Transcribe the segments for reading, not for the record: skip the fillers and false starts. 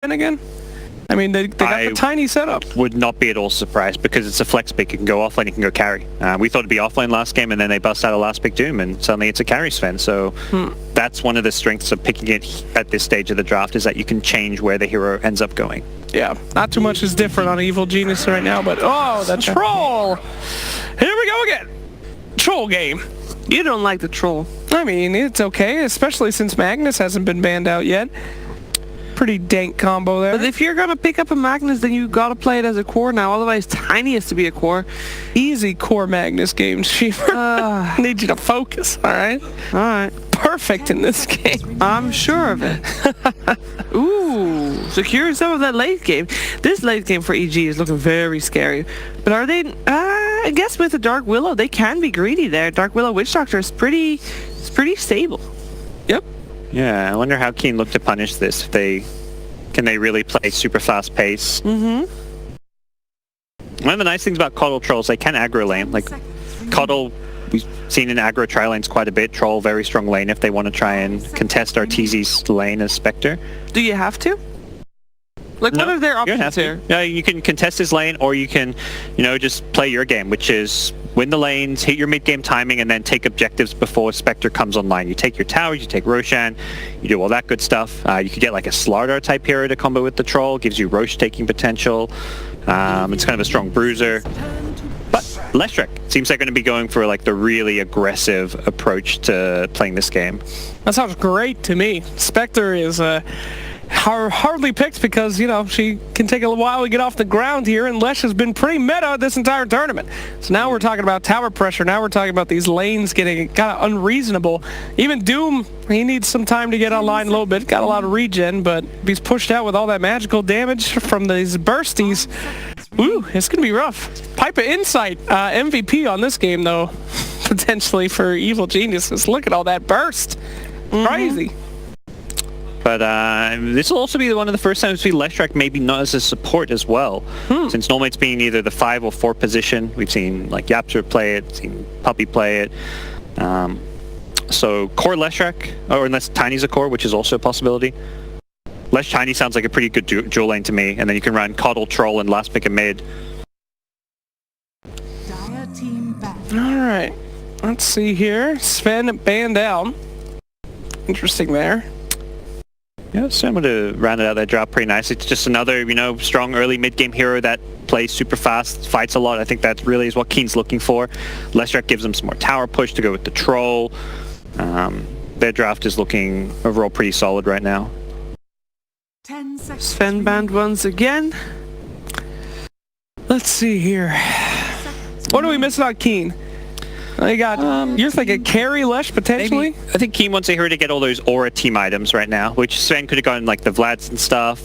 again? I mean, they got the tiny setup. Would not be at all surprised because it's a flex pick. You can go offlane, you can go carry. We thought it'd be offlane last game, and then they bust out a last pick Doom, and suddenly it's a carry Sven. So that's one of the strengths of picking it at this stage of the draft, is that you can change where the hero ends up going. Yeah, not too much is different on Evil Genius right now, but oh, the troll! Here we go again. Troll game. You don't like the troll. I mean, it's okay, especially since Magnus hasn't been banned out yet. Pretty dank combo there. But if you're gonna pick up a Magnus, then you gotta play it as a core now. Otherwise, Tiny has to be a core. Easy core Magnus game, Sheever. Need you to focus, alright? Alright. Perfect in this game. I'm sure of it. Ooh, securing some of that late game. This late game for EG is looking very scary. But are they, I guess with the Dark Willow, they can be greedy there. Dark Willow Witch Doctor is pretty stable. Yep. Yeah, I wonder how Keen look to punish this. Can they really play super fast pace? Mm-hmm. One of the nice things about Coddle Trolls, they can aggro lane. Like, Coddle, we've seen in aggro tri lanes quite a bit. Troll, very strong lane if they want to try and contest Arteezy's lane as Spectre. Do you have to? Like, No, what are their you don't options have to. here? Yeah, you can contest his lane, or you can, just play your game, which is win the lanes, hit your mid-game timing, and then take objectives before Spectre comes online. You take your towers, you take Roshan, you do all that good stuff. You could get like a Slardar type hero to combo with the Troll, gives you Roche taking potential. It's kind of a strong bruiser. But Leshrac seems they're going to be going for like the really aggressive approach to playing this game. That sounds great to me. Spectre is hardly picked because, she can take a while to get off the ground here, and Lesh has been pretty meta this entire tournament. So now we're talking about tower pressure. Now we're talking about these lanes getting kind of unreasonable. Even Doom, he needs some time to get online a little bit. Got a lot of regen, but if he's pushed out with all that magical damage from these bursties, ooh, it's going to be rough. Pipe of Insight, MVP on this game, though, potentially for Evil Geniuses. Look at all that burst. Crazy. But this will also be one of the first times we see Leshrac maybe not as a support as well. Since normally it's been either the 5 or 4 position. We've seen like Yapster play it, seen Puppy play it. So core Leshrac, or unless Tiny's a core, which is also a possibility. Lesh Tiny sounds like a pretty good dual lane to me, and then you can run Coddle, Troll, and last pick a mid. Alright, let's see here. Sven banned out. Interesting there. Yeah, so I'm going to round it out that drop pretty nice. It's just another, strong early mid-game hero that plays super fast, fights a lot. I think that really is what Keen's looking for. Leshrac gives them some more tower push to go with the Troll. Their draft is looking overall pretty solid right now. Sven banned once again. Let's see here. What are we missing on Keen? I got, you're thinking carry Lesh potentially? Maybe. I think Keen wants a hero to get all those aura team items right now, which Sven could have gotten like the Vlads and stuff.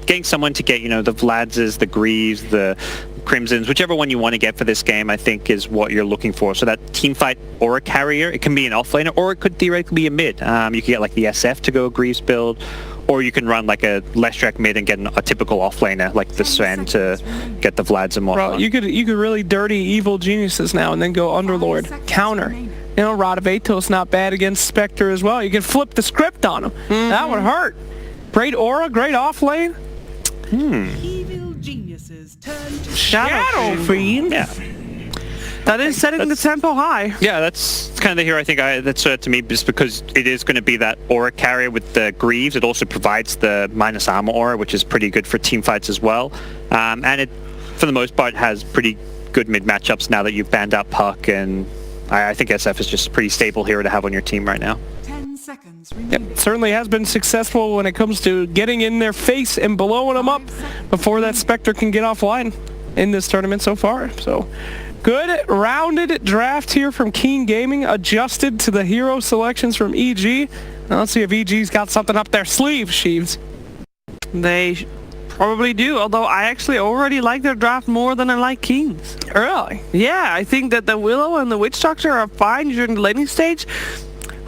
Getting someone to get, the Vladses, the Greaves, the Crimsons, whichever one you want to get for this game, I think is what you're looking for. So that team fight aura carrier, it can be an offlaner, or it could theoretically be a mid. You could get like the SF to go a Greaves build, or you can run like a Leshrac mid and get a typical offlaner like the Sven to get the Vlads and whatnot. Bro, you could really dirty Evil Geniuses now and then go Underlord. Counter. Radavatos not bad against Spectre as well. You can flip the script on him. That would hurt. Great aura, great offlane. Evil Geniuses turn to Shadow Fiend. Yeah. That is setting the tempo high. Yeah, that's kind of the hero I think that's to me, just because it is going to be that aura carrier with the Greaves. It also provides the minus armor aura, which is pretty good for team fights as well. And it, for the most part, has pretty good mid matchups now that you've banned out Puck, and I think SF is just a pretty stable hero to have on your team right now. 10 seconds Yep, certainly has been successful when it comes to getting in their face and blowing them up before that Spectre can get offline in this tournament so far. So good rounded draft here from Keen Gaming, adjusted to the hero selections from EG. Now let's see if EG's got something up their sleeve, Sheaves. They probably do, although I actually already like their draft more than I like Keen's. Really? Yeah, I think that the Willow and the Witch Doctor are fine during the laning stage.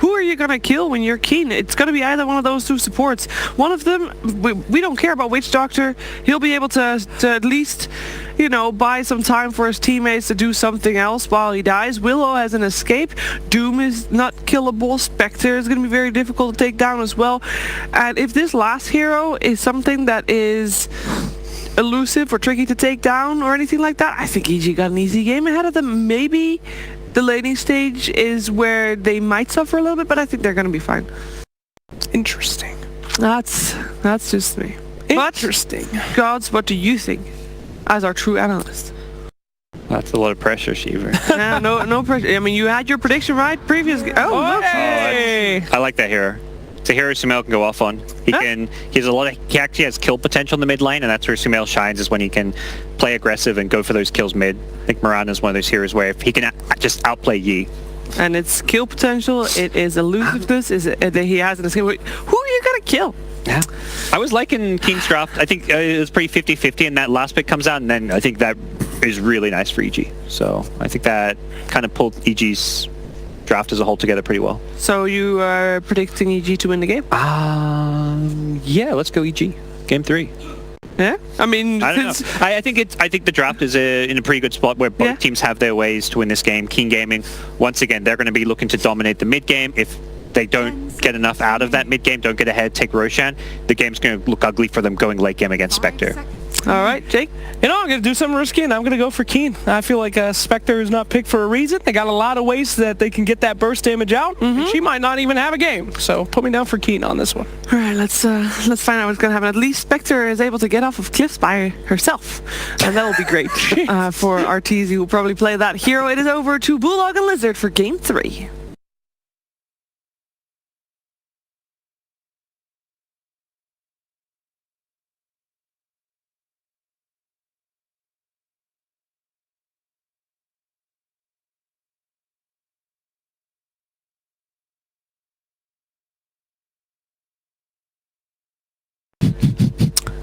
who are you going to kill when you're Keen? It's going to be either one of those two supports. One of them, we don't care about Witch Doctor. He'll be able to at least, you know, buy some time for his teammates to do something else while he dies. Willow has an escape. Doom is not killable. Spectre is going to be very difficult to take down as well. And if this last hero is something that is elusive or tricky to take down or anything like that, I think EG got an easy game ahead of them. Maybe the laning stage is where they might suffer a little bit, but I think they're going to be fine. Interesting. That's just me. Interesting. But, Gods, what do you think as our true analyst? That's a lot of pressure, Shiver. Yeah, no pressure. I mean, you had your prediction right previous. Oh, look. Hey! I like that hero. It's a hero Sumail can go off on. He actually has kill potential in the mid lane, and that's where Sumail shines, is when he can play aggressive and go for those kills mid. I think Miranda is one of those heroes where if he can just outplay Yi. And it's kill potential, it is elusiveness, that he has an escape. Who are you gonna kill? Yeah. I was liking Keen's draft. I think it was pretty 50-50, and that last pick comes out, and then I think that is really nice for EG. So I think that kind of pulled EG's draft as a whole together pretty well. So you are predicting EG to win the game? Yeah, let's go EG. Game 3. Yeah? I mean, I don't know. I think the draft is in a pretty good spot where both teams have their ways to win this game. Keen Gaming, once again, they're going to be looking to dominate the mid game. If they don't get enough out of that mid game, don't get ahead, take Roshan, the game's going to look ugly for them going late game against Spectre. All right, Jake? You know, I'm going to do something risky, and I'm going to go for Keen. I feel like Spectre is not picked for a reason. They got a lot of ways that they can get that burst damage out, and she might not even have a game. So put me down for Keen on this one. All right, let's find out what's going to happen. At least Spectre is able to get off of cliffs by herself, and that'll be great for Arteezy, who will probably play that hero. It is over to Bulldog and Lizard for Game 3.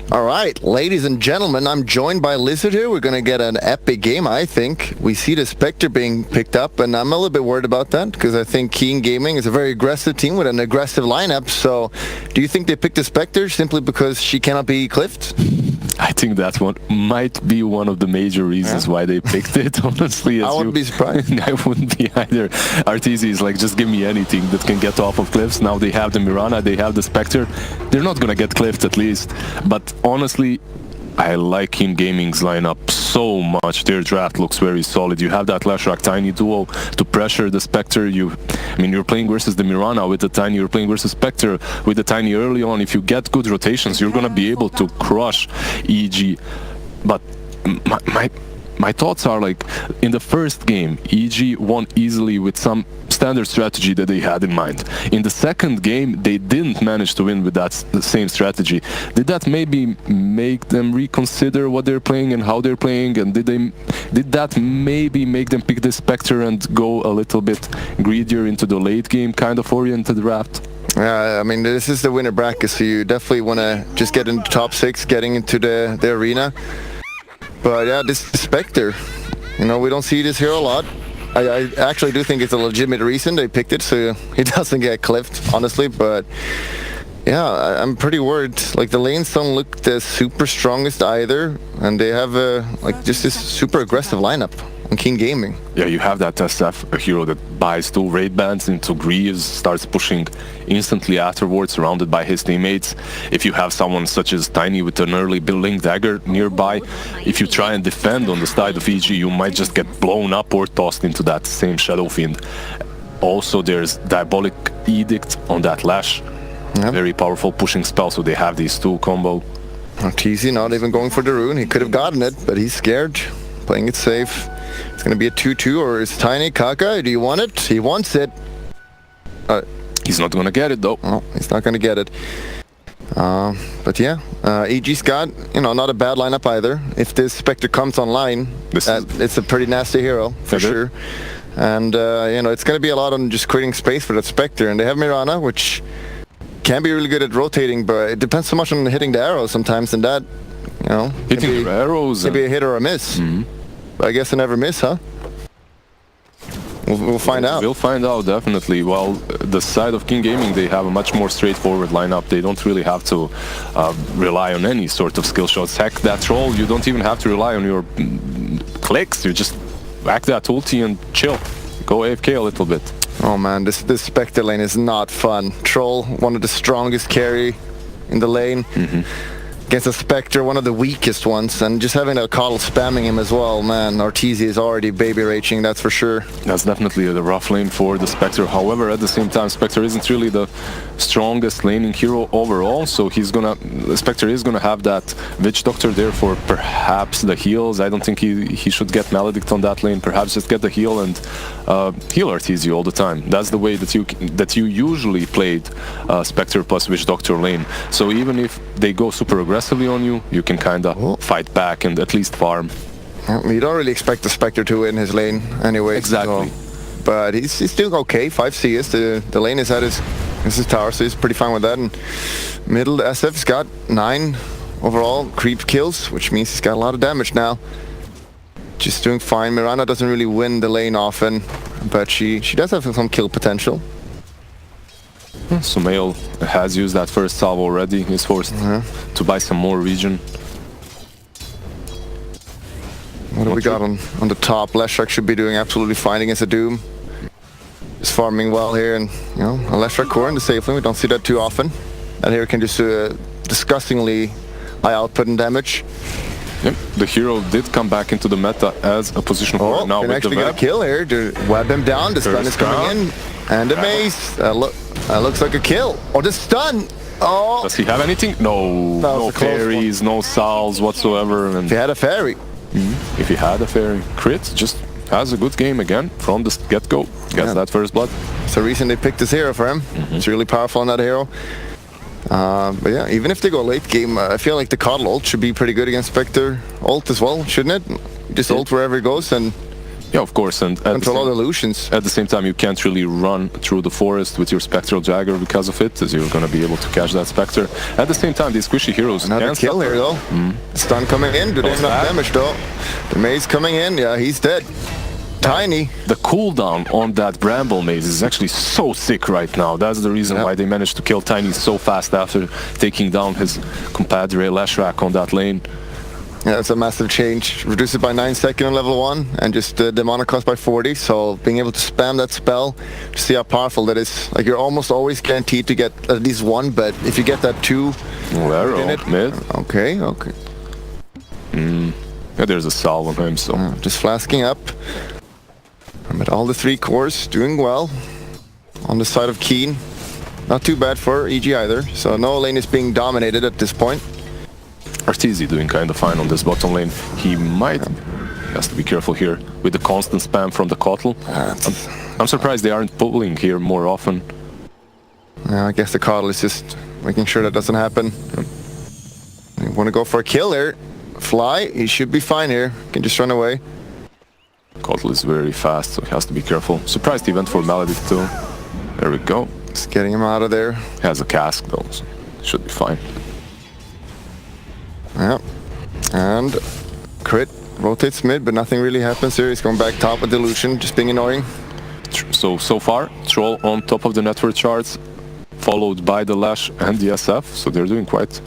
All right, ladies and gentlemen, I'm joined by Lizard here. We're going to get an epic game, I think. We see the Spectre being picked up, and I'm a little bit worried about that because I think Keen Gaming is a very aggressive team with an aggressive lineup. So do you think they picked the Spectre simply because she cannot be cliffed? I think that one might be one of the major reasons why they picked it, honestly. I wouldn't be surprised. I wouldn't be either. Arteezy is like, just give me anything that can get off of cliffs. Now they have the Mirana, they have the Spectre. They're not going to get cliffed at least. But honestly, I like Keen Gaming's lineup so much. Their draft looks very solid. You have that Lashrak Tiny duo to pressure the Spectre. You're playing versus the Mirana with the Tiny. You're playing versus Spectre with the Tiny early on. If you get good rotations, you're going to be able to crush EG. But my thoughts are like, in the first game, EG won easily with some standard strategy that they had in mind. In the second game, they didn't manage to win with that same strategy. Did that maybe make them reconsider what they're playing and how they're playing? And did that maybe make them pick the Spectre and go a little bit greedier into the late game kind of oriented draft? I mean, this is the winner bracket, so you definitely want to just get into top 6, getting into the arena. But yeah, this Spectre, we don't see this hero a lot. I actually do think it's a legitimate reason they picked it, so he doesn't get cliffed, honestly. But yeah, I'm pretty worried. Like, the lanes don't look the super strongest either, and they have just this super aggressive lineup on Keen Gaming. Yeah, you have that SF, a hero that buys 2 raid bands into Greaves, starts pushing instantly afterwards, surrounded by his teammates. If you have someone such as Tiny with an early building dagger nearby, if you try and defend on the side of EG, you might just get blown up or tossed into that same Shadow Fiend. Also, there's Diabolic Edict on that Lash. Yep. Very powerful pushing spell, so they have these 2 combo. Arteezy not even going for the rune. He could have gotten it, but he's scared, playing it safe. It's going to be a 2-2, or is Tiny Kaka? Do you want it? He wants it. He's not going to get it, though. Oh, he's not going to get it. But yeah, EG's got, not a bad lineup either. If this Spectre comes online, it's a pretty nasty hero, for sure. And, it's going to be a lot on just creating space for that Spectre. And they have Mirana, which can be really good at rotating, but it depends so much on hitting the arrows sometimes, and that, hitting the arrows can be a hit or a miss. But I guess I never miss, huh? We'll find out. We'll find out, definitely. Well, the side of King Gaming, they have a much more straightforward lineup. They don't really have to rely on any sort of skill shots. Heck, that troll, you don't even have to rely on your clicks. You just whack that ulti and chill. Go AFK a little bit. Oh man, this Spectre lane is not fun. Troll, one of the strongest carry in the lane. Against a Spectre, one of the weakest ones, and just having a Coddle spamming him as well, man, Arteezy is already baby raging, that's for sure. That's definitely the rough lane for the Spectre. However, at the same time, Spectre isn't really the strongest laning hero overall, so Spectre is gonna have that Witch Doctor there for perhaps the heals. I don't think he should get Maledict on that lane. Perhaps just get the heal and heal Arteezy all the time. That's the way that you usually played Spectre plus Witch Doctor lane. So even if they go super aggressively on you, you can kind of fight back and at least farm. You don't really expect the Spectre to win his lane anyway. Exactly. So, but he's doing okay. 5 CS. The lane is at his tower, so he's pretty fine with that. And middle, SF's got 9 overall creep kills, which means he's got a lot of damage now. Just doing fine. Mirana doesn't really win the lane often, but she does have some kill potential. Sumail has used that first salve already. He's forced to buy some more regen. What do we got on the top? Leshrac should be doing absolutely fine against the Doom. Just farming well here, and you know, a Leshrac core in the safe lane. We don't see that too often. And here can just disgustingly high output and damage. Yep, the hero did come back into the meta as a position core now can with actually the get a kill here to web him down. The stun is coming in, and the mace. That looks like a kill. Or the stun. Oh. Does he have anything? No. No fairies, no salves whatsoever. And if he had a fairy. If he had a fairy. Crit just has a good game again from the get-go. Gets that first blood. It's the reason they picked this hero for him. It's really powerful on that hero. But yeah, even if they go late game, I feel like the Coddle ult should be pretty good against Spectre ult as well, shouldn't it? Just ult wherever it goes and... Yeah, of course, and control all the illusions. At the same time, you can't really run through the forest with your Spectral Dagger because of it, as you're going to be able to catch that Spectre. At the same time, these squishy heroes... Another kill here, though. Stun coming in. Do they have enough damage, though? The maze coming in. Yeah, he's dead. Tiny. The cooldown on that Bramble maze is actually so sick right now. That's the reason why they managed to kill Tiny so fast after taking down his compadre Leshrac on that lane. Yeah, that's a massive change. Reduce it by 9 seconds on level 1 and just demonic cost by 40. So being able to spam that spell, to see how powerful that is. Like, you're almost always guaranteed to get at least 1, but if you get that 2 in it, mid. Okay. Yeah, there's a salve on him, so just flasking up. But all the 3 cores doing well on the side of Keen. Not too bad for EG either. So no lane is being dominated at this point. Arteezy doing kind of fine on this bottom lane. He has to be careful here with the constant spam from the Coddle. I'm surprised they aren't pulling here more often. I guess the Coddle is just making sure that doesn't happen. You want to go for a kill here. Fly, he should be fine here. Can just run away. Coddle is very fast, so he has to be careful. Surprised he went for Maledict too. There we go. Just getting him out of there. He has a cask though, so should be fine. Yeah, and crit rotates mid, but nothing really happens here. He's going back top with Delusion, just being annoying. So far, Troll on top of the network charts, followed by the Lash and the SF, so they're doing quite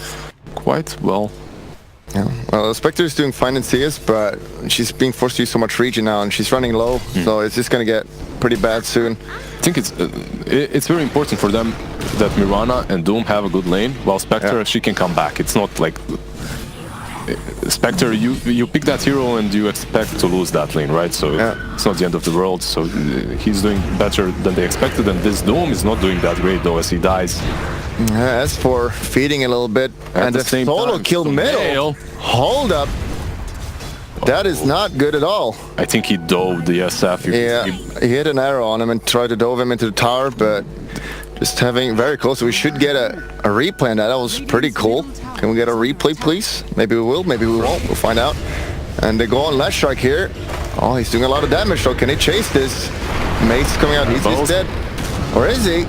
well. Yeah, well, Spectre is doing fine in CS, but she's being forced to use so much regen now, and she's running low, so it's just going to get pretty bad soon. I think it's very important for them that Mirana and Doom have a good lane, while Spectre, she can come back. It's not like... Spectre, you pick that hero and you expect to lose that lane, right? So it's not the end of the world. So he's doing better than they expected, and this Doom is not doing that great though, as he dies. As for feeding a little bit, and the solo kill middle. Hold up. That is not good at all. I think he dove the SF. He hit an arrow on him and tried to dove him into the tower, but just having very close. We should get a replay on that. That was pretty cool. Can we get a replay, please? Maybe we will, maybe we won't. We'll find out. And they go on Leshrac here. Oh, he's doing a lot of damage, though. Can he chase this? Mace coming out. He's dead. Or is he?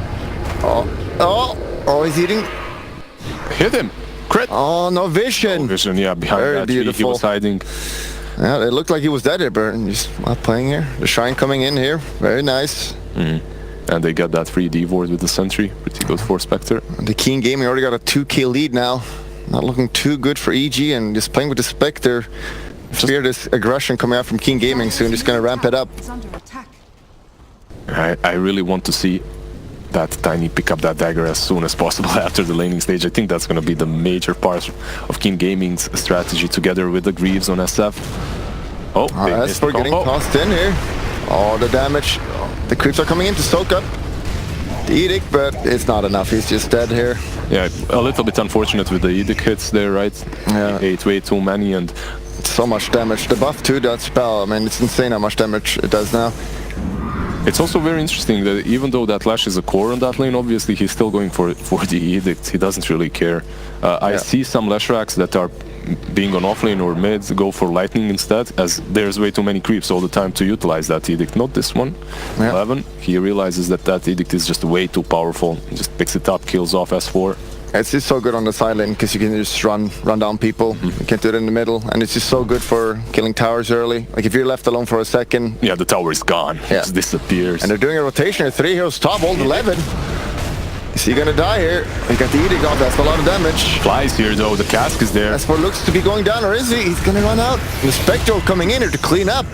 Oh, he's eating. Hit him. Crit. Oh, no vision. No vision, yeah. Behind very that tree, he was hiding. Yeah, it looked like he was dead here, but he's not playing here. The Shrine coming in here. Very nice. And they got that free D ward with the sentry. Pretty good for Spectre. And the Keen Gaming already got a 2k lead now. Not looking too good for EG, and just playing with the Spectre. Fear this aggression coming out from Keen Gaming soon. Just gonna ramp it up. Is under attack. I really want to see that Tiny pick up that dagger as soon as possible after the laning stage. I think that's going to be the major part of Keen Gaming's strategy together with the Greaves on SF. Oh, As for getting tossed in here. Oh, the damage. The creeps are coming in to soak up the Edict, but it's not enough. He's just dead here. Yeah, a little bit unfortunate with the Edict hits there, right? Yeah. 8 way too many, and So much damage. The buff to that spell, I mean, it's insane how much damage it does now. it's also very interesting that even though that Lash is a core on that lane, obviously he's still going for the Edict. He doesn't really care. I see some Lash racks that are being on offlane or mid go for lightning instead, as there's way too many creeps all the time to utilize that Edict. Not this one. 11. He realizes that that Edict is just way too powerful. He just picks it up, kills off S4. It's just so good on the side lane because you can just run down people. You can't do it in the middle, and it's just so good for killing towers early. Like if you're left alone for a second. Yeah, the tower is gone. It just disappears. And they're doing a rotation here. 3 heroes top, ult 11. Is he gonna die here? He got the Edict off, that's a lot of damage. Flies here though, the cask is there. S4 looks to be going down, or is he? He's gonna run out. The Spectral coming in here to clean up.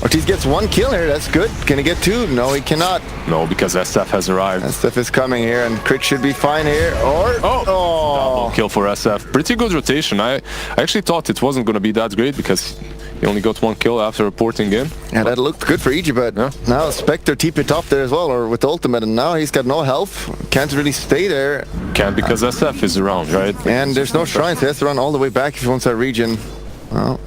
Ortiz gets 1 kill here, that's good. Can he get 2? No, he cannot. No, because SF has arrived. SF is coming here, and Crit should be fine here. Or... Double kill for SF. Pretty good rotation. I actually thought it wasn't going to be that great because he only got 1 kill after reporting in. Yeah, that looked good for EG, but now Spectre TP'd top there as well, or with ultimate, and now he's got no health. Can't really stay there. Can't because SF is around, right? And there's no shrines, so he has to run all the way back if he wants that region. Well,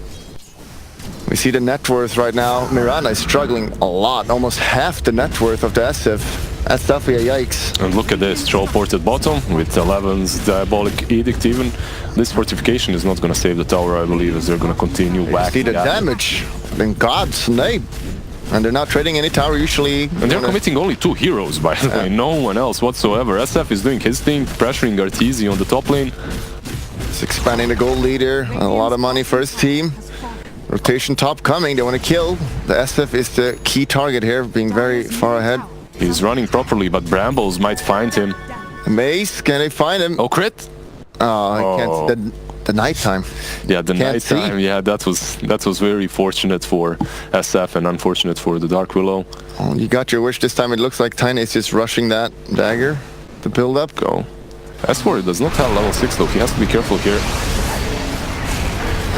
we see the net worth right now. Miranda is struggling a lot, almost half the net worth of the SF. That's definitely a yikes. And look at this, Troll ported bottom with 11's Diabolic Edict even. This fortification is not going to save the tower, I believe, as they're going to continue whacking. See the damage. Then God's name. And they're not trading any tower usually. And they're committing only 2 heroes, by the way. No one else whatsoever. SF is doing his thing, pressuring Arteezy on the top lane. It's expanding the gold leader. A lot of money for his team. Rotation top coming, they want to kill. The SF is the key target here, being very far ahead. He's running properly, but Brambles might find him. Mace, can they find him? Oh, crit? I can't. The nighttime. Yeah, the Can't nighttime. see. Yeah, that was very fortunate for SF and unfortunate for the Dark Willow. Oh, you got your wish this time. It looks like Tiny is just rushing that dagger to build up. Go. S4 does not have level 6 though. He has to be careful here.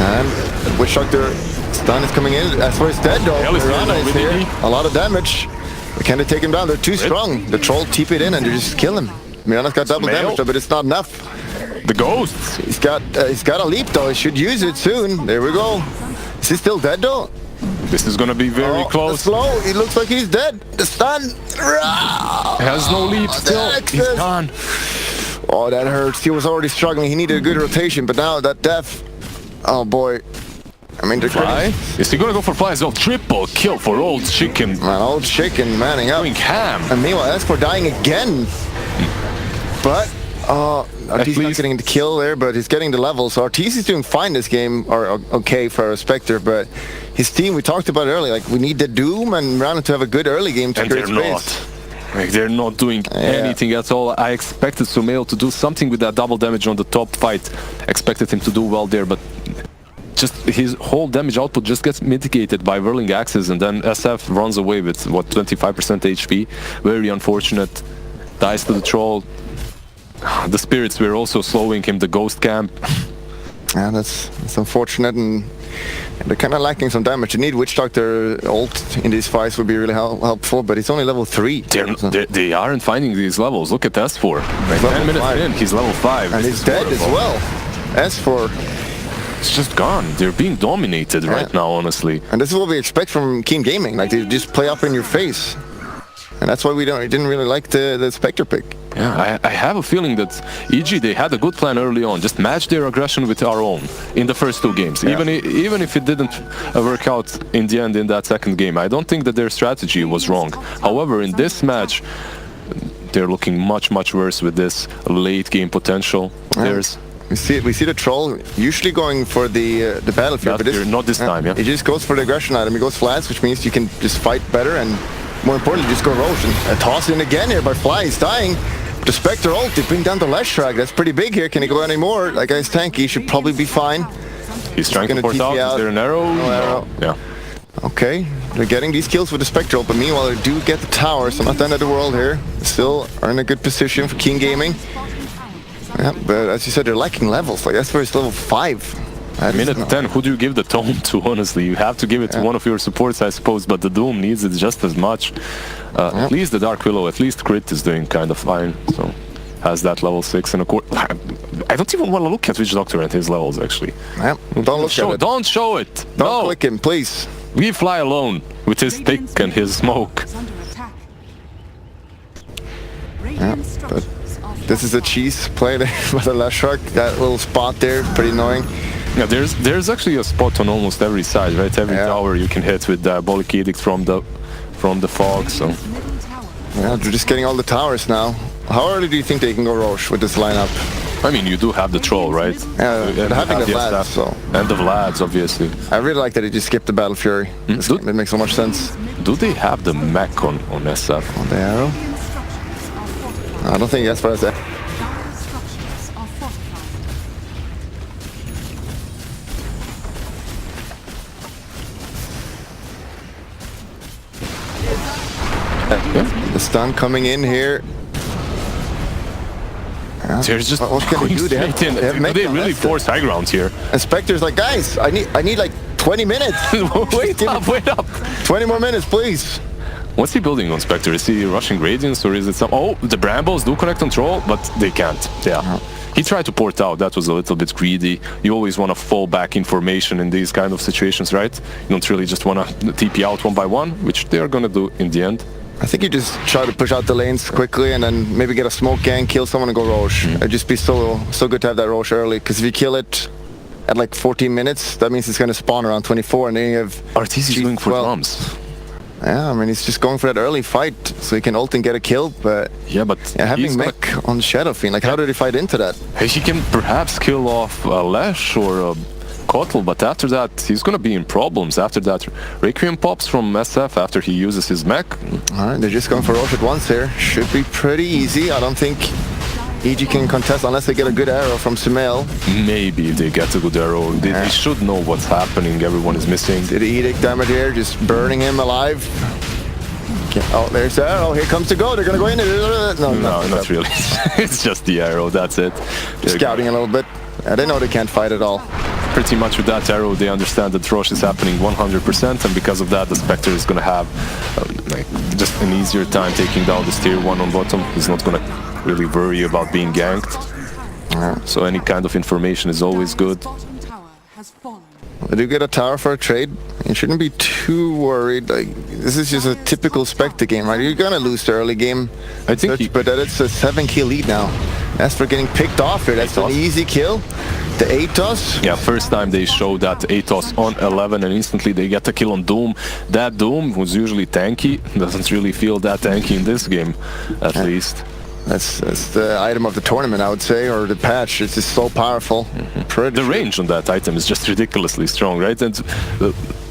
And Witch Doctor stun is coming in. S4 is dead though. Hell is Mirana here, is though, here. with A lot of damage. But can they take him down? They're too strong. The troll TP it in and they just kill him. Mirana's got double damage though, but it's not enough. The ghosts. He's got a leap though. He should use it soon. There we go. Is he still dead though? This is gonna be very close. The slow. He looks like he's dead. The stun. Has no leap still. He's gone. Oh, that hurts. He was already struggling. He needed a good rotation, but now that death. Oh boy. I mean, they're Fly? Is he gonna go for flies? Oh, triple kill for Old Chicken. Man, Old Chicken manning up. Doing ham. And meanwhile, that's for dying again. But Arteezy not getting the kill there, but he's getting the level. So Arteezy is doing fine this game, or okay for a Spectre, but his team, we talked about it earlier, like we need the Doom and Miranda to have a good early game to create space. Like, they're not doing anything at all. I expected Sumail to do something with that double damage on the top fight. Expected him to do well there, but just his whole damage output just gets mitigated by whirling axes, and then SF runs away with what, 25% HP. Very unfortunate. Dies to the troll. The spirits were also slowing him. The ghost camp. Yeah, that's unfortunate, and they're kind of lacking some damage. You need Witch Doctor ult in these fights would be really helpful, but he's only level 3. They aren't finding these levels. Look at S4. Like 10 minutes in, he's level 5. And he's dead as well. S4. It's just gone. They're being dominated right now, honestly. And this is what we expect from Keen Gaming. Like, they just play up in your face. And that's why we didn't really like the Spectre pick. Yeah, I have a feeling that EG, they had a good plan early on. Just match their aggression with our own in the first 2 games. Yeah. Even if it didn't work out in the end in that second game, I don't think that their strategy was wrong. However, in this match, they're looking much, much worse with this late game potential. We see the troll usually going for the battlefield, but Not this time, yeah. He just goes for the aggression item. He goes flats, which means you can just fight better and more importantly just go Roche and toss in again here. But Fly is dying. The Spectre ult to bring down the Leshrac. That's pretty big here. Can he go any more? That guy's tanky. Should probably be fine. He's trying to port out. Is there an arrow? No arrow. Yeah. Okay, they're getting these kills with the Spectral, but meanwhile they do get the tower, so not the end of the world here. Still are in a good position for King Gaming. Yeah, but as you said, they're lacking levels. Like that's where it's level 5. Minute 10, who do you give the tome to, honestly? You have to give it to one of your supports, I suppose, but the Doom needs it just as much. At least the Dark Willow, at least Crit is doing kind of fine, so has that level 6 and a quarter. I don't even want to look at Witch Doctor and his levels, actually. Yeah, don't look at it. Don't show it! Don't click him, please. Leave Fly alone with his pick and his smoke. Yeah, but this is a cheese play there by the Leshrac. That little spot there, pretty annoying. Yeah, there's actually a spot on almost every side, right? Every tower you can hit with Diabolic Edict from the fog, so... Yeah, they're just getting all the towers now. How early do you think they can go Roche with this lineup? I mean, you do have the troll, right? Yeah, and having the Vlads, so... And the Vlads, obviously. I really like that they just skipped the Battle Fury. It makes so much sense. Do they have the mech on SF? On the arrow? I don't think that's what I said. The stun coming in here. They're just what can they do? They really force high ground here. And Spectre's like, guys, I need like 20 minutes. wait up. 20 more minutes, please. What's he building on Spectre? Is he rushing Gradients or is it some... Oh, the Brambles do connect on Troll, but they can't. Yeah. He tried to port out. That was a little bit greedy. You always want to fall back information in these kind of situations, right? You don't really just want to TP out one by one, which they are going to do in the end. I think you just try to push out the lanes quickly and then maybe get a smoke gang, kill someone and go Roche. It'd just be so good to have that Roche early, because if you kill it at like 14 minutes, that means it's going to spawn around 24 and then you have... RTZ going for drums. Yeah, I mean, he's just going for that early fight so he can ult and get a kill, but... Yeah, but... having mech on Shadow Fiend, like how did he fight into that? He can perhaps kill off a Lash or a Kotl, but after that, he's gonna be in problems. After that, Requiem pops from SF after he uses his mech. Alright, they're just going for Roche at once here. Should be pretty easy. I don't think EG can contest unless they get a good arrow from Sumail. Maybe they get a good arrow. They should know what's happening. Everyone is missing. Did the Edict damage here, just burning him alive. Oh, there's the arrow. Here comes the go. They're gonna go in. No, not really. It's just the arrow. That's it. Just scouting a little bit. They know they can't fight at all. Pretty much with that arrow, they understand that Roche is happening 100%, and because of that, the Spectre is gonna have just an easier time taking down this tier 1 on bottom. He's not gonna really worry about being ganked. So any kind of information is always good. They do get a tower for a trade. You shouldn't be too worried. Like, this is just a typical Spectre game, right? You're gonna lose the early game. I think but it's a 7-kill lead now. As for getting picked off here, that's an easy kill. The Atos. Yeah, first time they show that Atos on 11 and instantly they get a kill on Doom. That Doom, who's usually tanky, doesn't really feel that tanky in this game, at least. That's the item of the tournament, I would say, or the patch. It's just so powerful. The range on that item is just ridiculously strong, right? And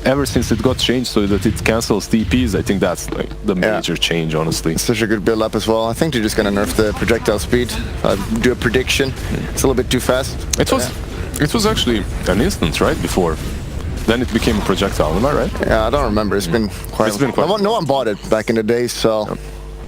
ever since it got changed so that it cancels TPs, I think that's like the major change, honestly. It's such a good build up as well. I think they're just gonna nerf the projectile speed. Do a prediction. It's a little bit too fast. It was actually an instance, right, before. Then it became a projectile, am I right? Yeah, I don't remember. It's been quite... No one bought it back in the day, so...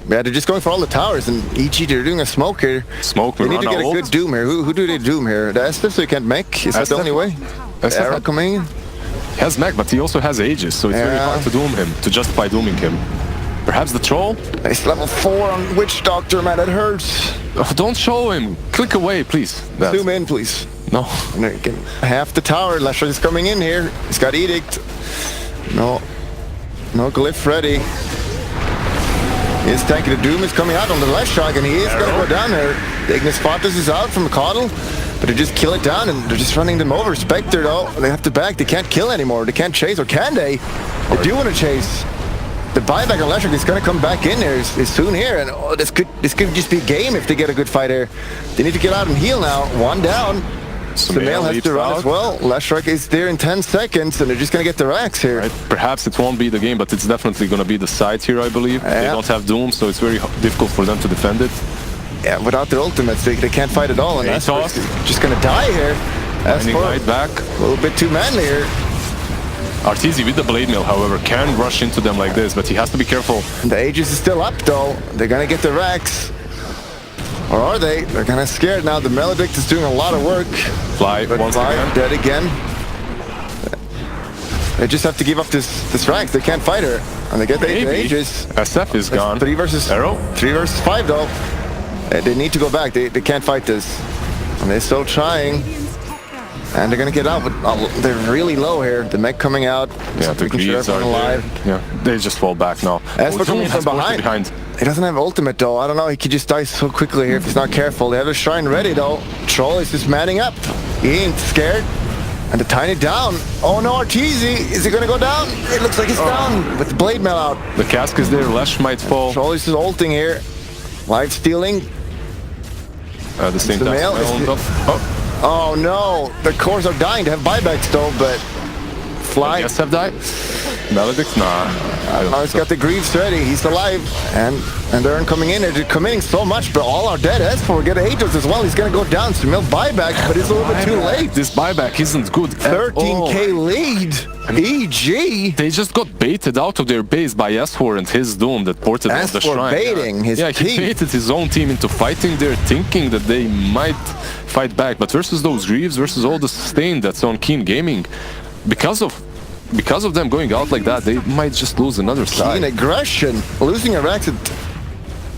Yeah, they're just going for all the towers, and EG, they're doing a smoke here. They need to get a good Doom here. Who do they Doom here? The Estes, so you can't mech? Is that the only way? Arrow coming in? He has mech, but he also has Aegis, so it's very hard to doom him, to justify dooming him. Perhaps the Troll? It's level 4 on Witch Doctor, man, it hurts. Oh, don't show him. Click away, please. Zoom in, please. No. Half the tower, Leshrac is coming in here. He's got Edict. No glyph ready. His tank of the Doom is coming out on the Leshrac, and he is going to go down there. The Ignis Fatuus is out from the Coddle, but they just kill it down, and they're just running them over. Spectre, though, they have to back. They can't kill anymore. They can't chase, or can they? They do want to chase. The buyback on Leshrac is going to come back in there is soon here, and this could just be game if they get a good fight here. They need to get out and heal now. One down. Sumail has leaps to run out. as well. Leshrac is there in 10 seconds, and they're just going to get the racks here. Right. Perhaps it won't be the game, but it's definitely going to be the side here, I believe. They Yeah. don't have Doom, so it's very difficult for them to defend it. Yeah, without their ultimates, they can't fight at all. And that's toss. just going to die here. That's Finding right back. a little bit too manly here. Arteezy with the Blade Mail, however, can rush into them like this, but he has to be careful. The Aegis is still up, though. They're going to get the racks. Or are they? They're kind of scared now. The Maledict is doing a lot of work. Fly But once Fly again. dead again. They just have to give up this racks. They can't fight her. And they get the Maybe. Aegis. SF is gone. 3 versus Arrow. 3 versus 5, though. They need to go back. They can't fight this. And they're still trying. And they're going to get out, but they're really low here. The mech coming out. Yeah, the making sure Greaves are everyone alive. there. Yeah, they just fall back now. Esper Oh, coming Doom from has behind. He doesn't have ultimate, though. I don't know. He could just die so quickly here if he's not careful. They have the shrine ready, though. Troll is just manning up. He ain't scared. And the Tiny down. Oh no, Arteezy. Is he going to go down? It looks like he's down with the Blade Mail out. The cask is there. Lesh might fall. Troll is just ulting here. Life stealing. At the same time, Sumail is Sumail on top. Oh, Oh no, the cores are dying. They have buybacks though, but Fly. yes, have died. Maledict? Nah, I don't Oh, he's think got the Greaves ready. He's alive, and they're coming in. They're committing so much, but all are dead. S4 get Aegis as well. He's gonna go down. Sumail buyback, but it's a little bit too late. This buyback isn't good at all. 13k lead. EG. They just got baited out of their base by S4 and his Doom that ported on the S4 shrine. baiting his he team. baited his own team into fighting there, thinking that they might fight back. But versus those Greaves, versus all the sustain that's on Keen Gaming, because of them going out like that, they might just lose another Keen side. aggression. Losing a rack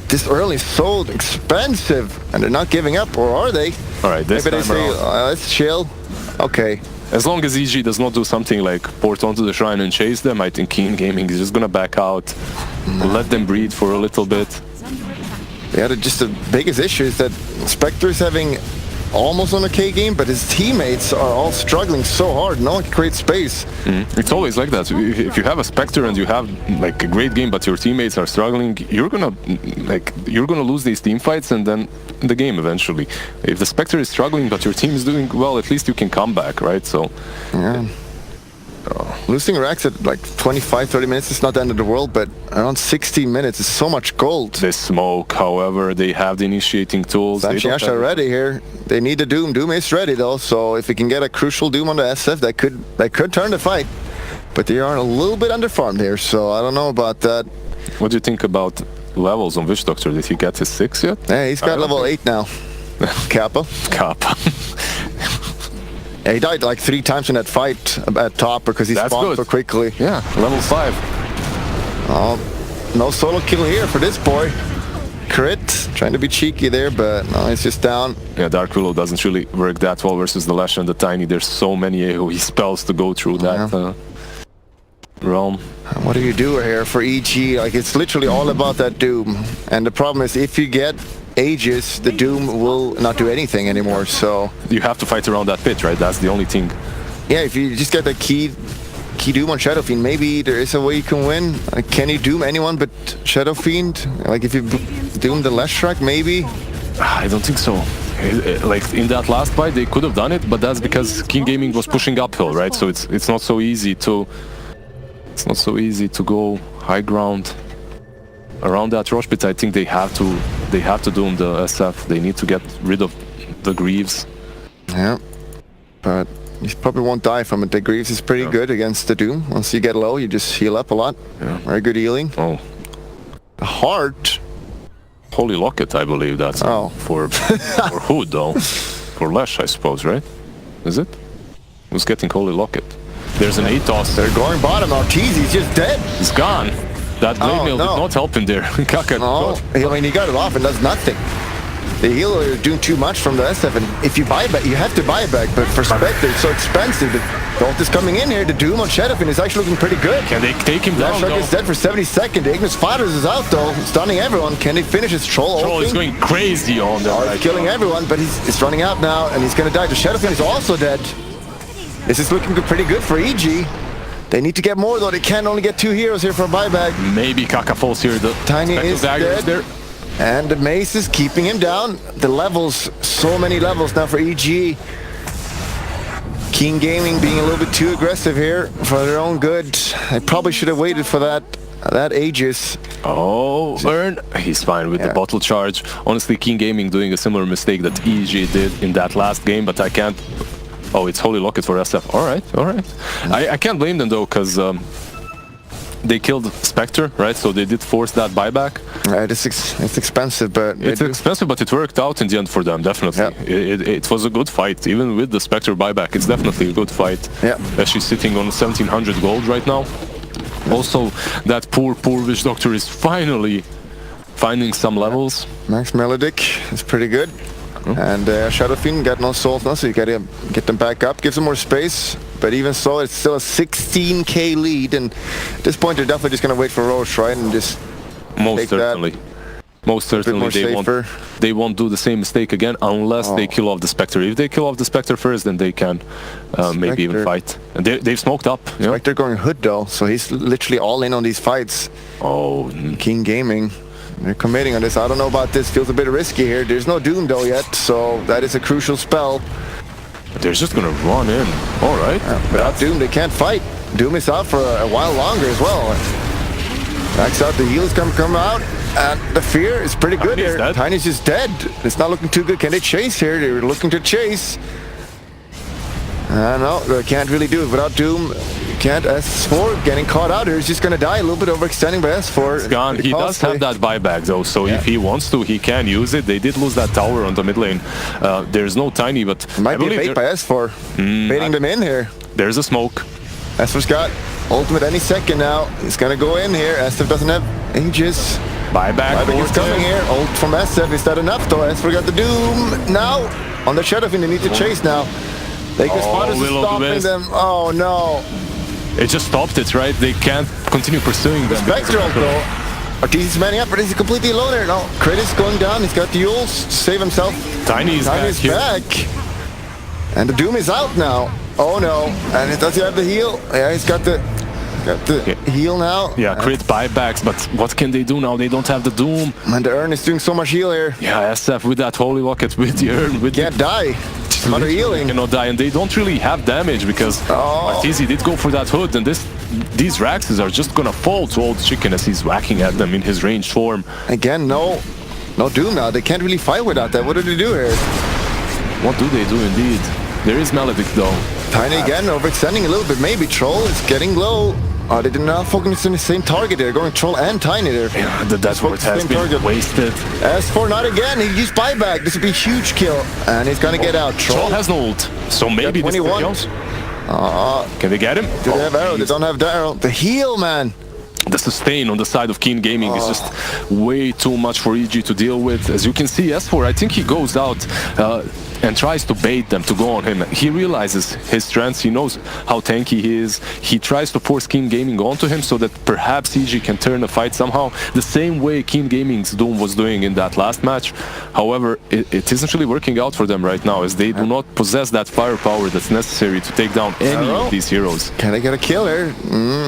this early is so expensive, and they're not giving up, or are they? All right, this Maybe they time say, around, let's chill. Okay. as long as EG does not do something like port onto the shrine and chase them, I think Keen Gaming is just gonna back out, let them breathe for a little bit. Yeah, just the biggest issue is that Spectre is having almost on a K game, but his teammates are all struggling so hard. No one can create space. It's always like that. If you have a Spectre and you have like a great game, but your teammates are struggling, you're gonna lose these team fights and then the game eventually. If the Spectre is struggling, but your team is doing well, at least you can come back, right? So. Yeah. Losing racks at like 25-30 minutes is not the end of the world, but around 16 minutes is so much gold. They smoke, however, they have the initiating tools. They don't Yasha have- ready here. They need the Doom. Doom is ready though, so if we can get a crucial Doom on the SF, that could turn the fight. But they are a little bit underfarmed here, so I don't know about that. What do you think about levels on Witch Doctor? Did he get his 6 yet? Hey, he's got level 8 now. Kappa. Kappa. Yeah, he died like 3 times in that fight at top because he That's spawned good. so quickly. Yeah, level 5. Oh, no solo kill here for this boy. Crit, trying to be cheeky there, but no, he's just down. Yeah, Dark Willow doesn't really work that well versus the Lash and the Tiny. There's so many AoE spells to go through that realm. What do you do here for EG? Like, it's literally all about that Doom. And the problem is, if you get Aegis, the Doom will not do anything anymore, so... You have to fight around that pit, right? That's the only thing. Yeah, if you just get the key Doom on Shadow Fiend, maybe there is a way you can win. Can you Doom anyone but Shadow Fiend? Like, if you Doom the Leshrac, maybe? I don't think so. Like in that last fight, they could have done it, but that's because King Gaming was pushing uphill, right? So it's not so easy to go high ground around that Rosh pit. I think they have to Doom the SF. They need to get rid of the Greaves. Yeah, but you probably won't die from it. The Greaves is pretty good against the Doom. Once you get low, you just heal up a lot. Yeah. Very good healing. Oh, The Heart. Holy Locket, I believe that's for who though? For Lesh, I suppose, right? Is it? Who's getting Holy Locket? There's an Atos. They're going bottom. Arteezy's just dead. He's gone. That blade mail did not help him there. Kaka. No, I mean, he got it off and does nothing. The healer is doing too much from the S7. If you buy back, you have to buy back, but for Spectre, it's so expensive. The ult is coming in here. The Doom on Shadowfin is actually looking pretty good. Can they take him down, Lashrak is dead for 70 seconds. The Ignis Fighters is out, though, stunning everyone. Can they finish his Troll? Troll is going crazy on them. He's killing everyone, but he's running out now, and he's going to die. The Shadowfin is also dead. This is looking pretty good for EG. They need to get more, though. They can't only get 2 heroes here for a buyback. Maybe Kaka falls here. The Tiny is dagger dead. is there. And the Mace is keeping him down. The levels, so many levels now for EG. Keen Gaming being a little bit too aggressive here for their own good. They probably should have waited for that Aegis. Oh, Burn. He's fine with the bottle charge. Honestly, Keen Gaming doing a similar mistake that EG did in that last game, but I can't... Oh, it's Holy Locket for SF. All right, all right. I can't blame them, though, because they killed Spectre, right? So they did force that buyback. It's expensive, but... It's expensive, but it worked out in the end for them, definitely. Yeah. It was a good fight, even with the Spectre buyback. It's definitely a good fight. Yeah. She's sitting on 1700 gold right now. Also, that poor Witch Doctor is finally finding some levels. Max Melodic is pretty good. And Shadow Fiend got no souls now, so you gotta get them back up, give them more space. But even so, it's still a 16k lead, and at this point they're definitely just gonna wait for Roche, right? And just Most certainly. Most certainly they won't do the same mistake again unless they kill off the Spectre. If they kill off the Spectre first, then they can maybe even fight. And they've smoked up. Spectre going Hood though, so he's literally all in on these fights. Oh, King Gaming. They're committing on this. I don't know about this. Feels a bit risky here. There's no Doom though yet, so that is a crucial spell. They're just gonna run in. All right. Without Doom, they can't fight. Doom is out for a while longer as well. Max out, the heal is gonna come out. And the fear is pretty good here. Tiny's just dead. It's not looking too good. Can they chase here? They're looking to chase. No, they can't really do it without Doom. You can't. S4 getting caught out here. He's just gonna die. A little bit overextending by S4. It's gone. He does have that buyback though, so if he wants to, he can use it. They did lose that tower on the mid lane. There's no Tiny, but it might be a bait by S4. Baiting them in here. There's a smoke. S4's got ultimate any second now. He's gonna go in here. SF doesn't have Aegis. Buyback is coming here. Ult from SF. Is that enough though? S4 got the Doom. Now on the Shadow Fiend, they need to chase now. They can spot us stopping them. Oh no. It just stopped it, right? They can't continue pursuing them. Spectre ult though. Arteezy's manning up, but he's completely alone there. No, Kratos going down. He's got the ults to save himself. Tiny's back. And the Doom is out now. Oh no. And does he have the heal? Yeah, he's got the heal now. Yeah, crit buybacks, but what can they do now? They don't have the Doom. And the Urn is doing so much heal here. Yeah, SF with that Holy Rocket, with the Urn, with can't die. Mother healing. Cannot die, and they don't really have damage because Arteezy did go for that Hood, and these Raxes are just gonna fall to Old Chicken as he's whacking at them in his ranged form. Again, no Doom now. They can't really fight without that. What do they do here? What do they do indeed? There is Melodic though. Tiny again, overextending a little bit. Maybe Troll is getting low. They did not focus on the same target. They're going Troll and Tiny there. Yeah, that word has been wasted. S4 not again. He used buyback. This would be a huge kill. And he's gonna get out. Troll has no ult, so maybe this kills. Can they get him? Do they have arrow? They don't have the arrow. The heal, man. The sustain on the side of Keen Gaming is just way too much for EG to deal with. As you can see, S4, I think he goes out and tries to bait them to go on him. He realizes his strengths, he knows how tanky he is. He tries to force Keen Gaming onto him so that perhaps EG can turn the fight somehow, the same way Keen Gaming's Doom was doing in that last match. However, it isn't really working out for them right now, as they do not possess that firepower that's necessary to take down any of these heroes. Can they get a kill here?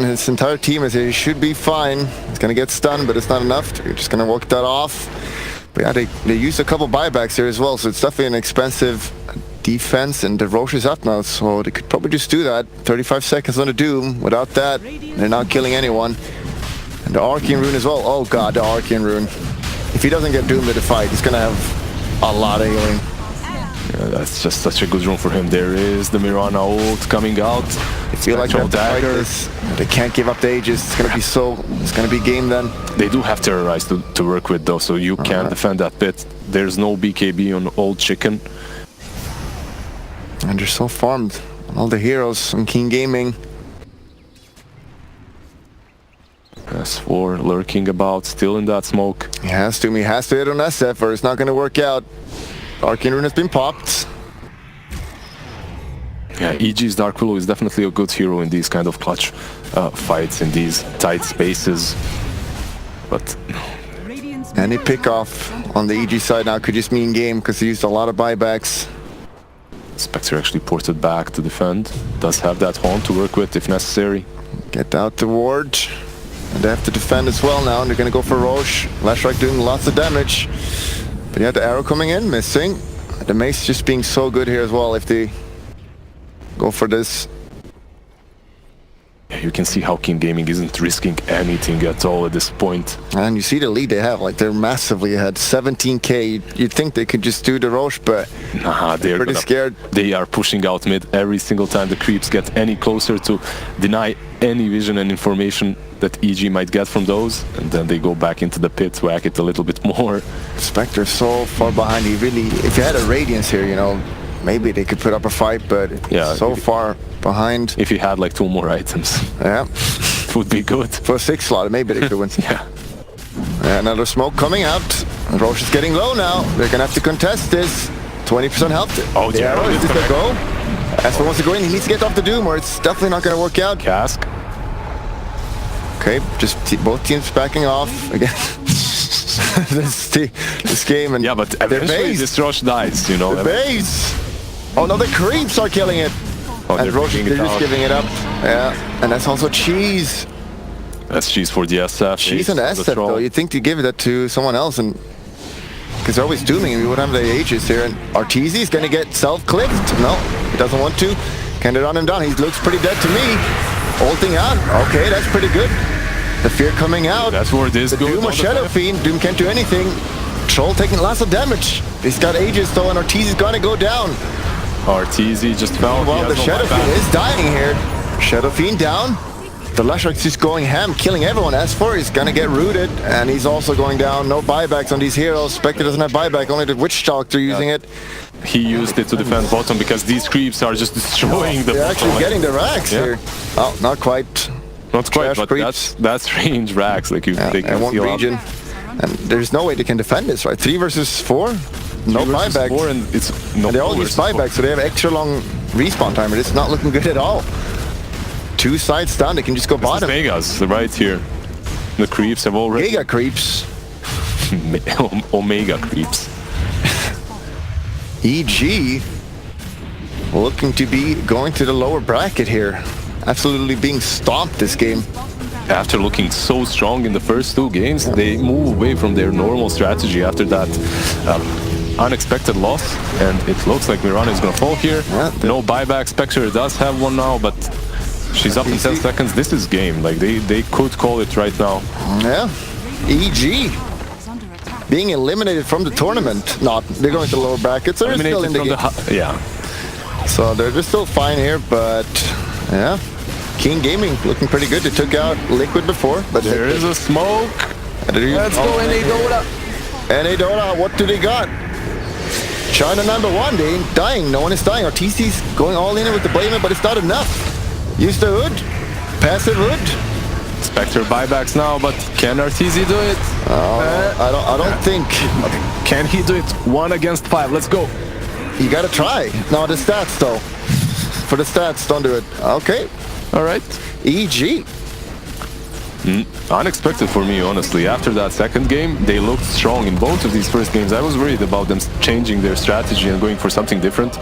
His entire team is here. He should be fine. He's gonna get stunned, but it's not enough. You're just gonna walk that off. But yeah, they used a couple buybacks here as well, so it's definitely an expensive defense, and the Roche is up now, so they could probably just do that. 35 seconds on the Doom. Without that, they're not killing anyone. And the Arcane Rune as well. Oh god, the Arcane Rune. If he doesn't get Doom to the fight, he's gonna have a lot of healing. Yeah, that's just such a good room for him. There is the Mirana ult coming out. I feel like they can't give up the Aegis. It's gonna be game then. They do have Terrorize to work with though, so you can't defend that pit. There's no BKB on Old Chicken. And they're so farmed. All the heroes on King Gaming. S4 lurking about, still in that smoke. He has to hit on SF or it's not gonna work out. Arcane Rune has been popped. Yeah, EG's Dark Willow is definitely a good hero in these kind of clutch fights, in these tight spaces. But any pick off on the EG side now could just mean game, because he used a lot of buybacks. Spectre actually ported back to defend. Does have that haunt to work with if necessary. Get out the ward. And they have to defend as well now, and they're gonna go for Roche. Lashrak doing lots of damage. But yeah, the arrow coming in, missing. The mace just being so good here as well. If they go for this. You can see how King Gaming isn't risking anything at all at this point. And you see the lead they have, like they're massively ahead, 17k. You'd think they could just do the Roche, but Nah, they're pretty scared. They are pushing out mid every single time the creeps get any closer to deny any vision and information that EG might get from those, and then they go back into the pit, whack it a little bit more. Spectre's so far behind. He really, if you had a Radiance here, you know, maybe they could put up a fight, but Yeah, so far behind. If you had like 2 more items, Yeah, it would be good. for a 6 slot, maybe they could win. Yeah. Another smoke coming out. Roche is getting low now. They're gonna have to contest this. 20% health. Oh, the yeah, arrow is it's just a go. As for wants to go in, he needs to get off the Doom, or it's definitely not gonna work out. Cask. Okay, just both teams backing off again. this game, and Yeah, but their eventually base, this Roche dies, you know. the base. Oh no, the creeps are killing it. Oh, And Roche, bringing it they're just out. giving it up. Yeah, and that's also cheese. That's cheese for the SF. Cheese and Ace, the SF troll. though. You'd think to give that to someone else, and because they're always dooming him, we would have the Aegis here. And Arteezy is gonna get self-clipped. No, he doesn't want to. Can they run him down? He looks pretty dead to me. Ulting out. Okay, that's pretty good. The fear coming out. That's where this The goes. Doom or Shadow Fiend. Doom can't do anything. Troll taking lots of damage. He's got Aegis though, and Arteezy's gonna go down. Arteezy just fell. He Well, has the no Shadow buyback. Fiend is dying here. Shadow Fiend down. The Lashrax is going ham, killing everyone. S4 is gonna get rooted, and he's also going down. No buybacks on these heroes. Spectre doesn't have buyback, only the Witch Doctor using it. He used it to defend bottom because these creeps are just destroying the They're bottom actually lane. getting the racks Yeah. here. Oh, not quite. Not quite, trash but creeps. that's range racks. Like you, Yeah, they can and one steal up. region. And there's no way they can defend this, right? 3 versus 4? No 3 versus buyback. 4 and it's no And they all 4 use versus 4. buyback, so they have extra long respawn timer. It's not looking good at all. 2 sides down, they can just go This is bottom. Vegas right here. The creeps have already Giga creeps. Omega creeps. EG looking to be going to the lower bracket here. Absolutely being stomped this game. After looking so strong in the first 2 games, they move away from their normal strategy after that unexpected loss, and it looks like Mirana is gonna fall here. Yeah, No buyback. Spectre does have one now, but she's up in 10 seconds. This is game. Like they could call it right now. Yeah. EG being eliminated from the tournament. Not, they're going to the lower brackets. They're still in the game. Yeah. So they're still fine here, but yeah. King Gaming looking pretty good. They took out Liquid before, but There is a smoke. Let's go NA Dota. NA Dota, what do they got? China #1, they ain't dying. No one is dying. Arteezy's going all in with the blame, but it's not enough. Use the hood. Passive hood. Spectre buybacks now, but can Arteezy do it? I don't think. Can he do it? 1 against 5. Let's go. You gotta try. No, the stats though. For the stats, don't do it. Okay. All right. EG. Unexpected for me, honestly. After that second game, they looked strong in both of these first games. I was worried about them changing their strategy and going for something different.